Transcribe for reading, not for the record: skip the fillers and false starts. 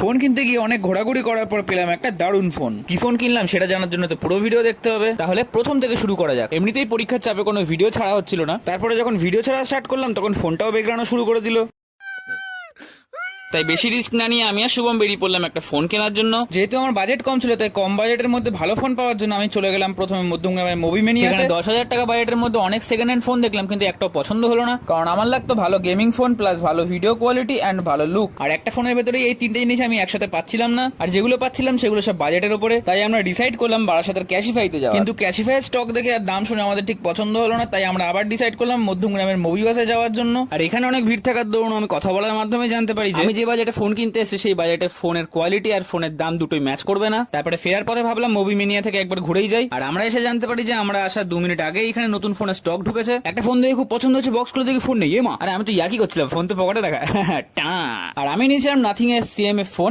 Phone কিনতে গিয়ে অনেক ঘোরাঘুরি করার পর পেলাম একটা দারুণ ফোন। কি ফোন কিনলাম সেটা জানার জন্য তো পুরো ভিডিও দেখতে হবে। তাহলে প্রথম থেকে শুরু করা যাক। এমনিতেই পরীক্ষার চাপে কোনো ভিডিও ছাড়া হচ্ছিল না, তারপরে যখন ভিডিও ছাড়া স্টার্ট করলাম তখন ফোনটাও বেগড়ানো শুরু করে দিল। তাই বেশি রিস্ক না নিয়ে আমি আর শুভম বেরিয়ে পড়লাম একটা ফোন কেনার জন্য। যেহেতু আমার বাজেট কম ছিল তাই কম বাজেটের মধ্যে ভালো ফোন পাওয়ার জন্য আমি চলে গেলাম প্রথমে মধ্যমগ্রামের মুভিমেনিয়াতে। 10,000 টাকা বাজেটের মধ্যে অনেক সেকেন্ড হ্যান্ড ফোন দেখলাম, কিন্তু একটাও পছন্দ হলো না, কারণ আমার লাগতো ভালো গেমিং ফোন প্লাস ভালো ভিডিও কোয়ালিটি অ্যান্ড ভালো লুক। আর একটা ফোনের ভেতরে এই তিনটে জিনিস আমি একসাথে পাচ্ছিলাম না, আর যেগুলো পাচ্ছিলাম সেগুলো সব বাজেটের উপরে। তাই আমরা ডিসাইড করলাম বারাসাতের ক্যাশিফাইতে যাওয়া, কিন্তু ক্যাশিফাইয়ের স্টক দেখে আর দাম শুনে আমাদের ঠিক পছন্দ হলো না। তাই আমরা আবার ডিসাইড করলাম মধ্যমগ্রামের মুভি বাসে যাওয়ার জন্য। আর এখানে অনেক ভিড় থাকার দরুন আমি কথা বলার মাধ্যমে জানতে পারি যে আমি যে বাজেটে ফোন কিনতে এসে সেই বাজেটে ফোনের কোয়ালিটি আর ফোনের দাম দুটোই ম্যাচ করবে না। তারপরে ফেরার পরে ভাবলাম মুভিমেনিয়া থেকে একবার ঘুরেই যাই। আর আমরা এসে জানতে পারি যে আমরা আসার 2 মিনিট আগে এখানে নতুন ফোনের স্টক ঢুকেছে। একটা ফোন দেখে খুব পছন্দ হচ্ছে, বক্স খুলে দেখি ফোন নেই। এমা, আরে আমি তো ইয়াকি করছিলাম, ফোন তো পকেটে দেখা। আর আমি নিয়েছিলাম নাথিং এর CMF ফোন।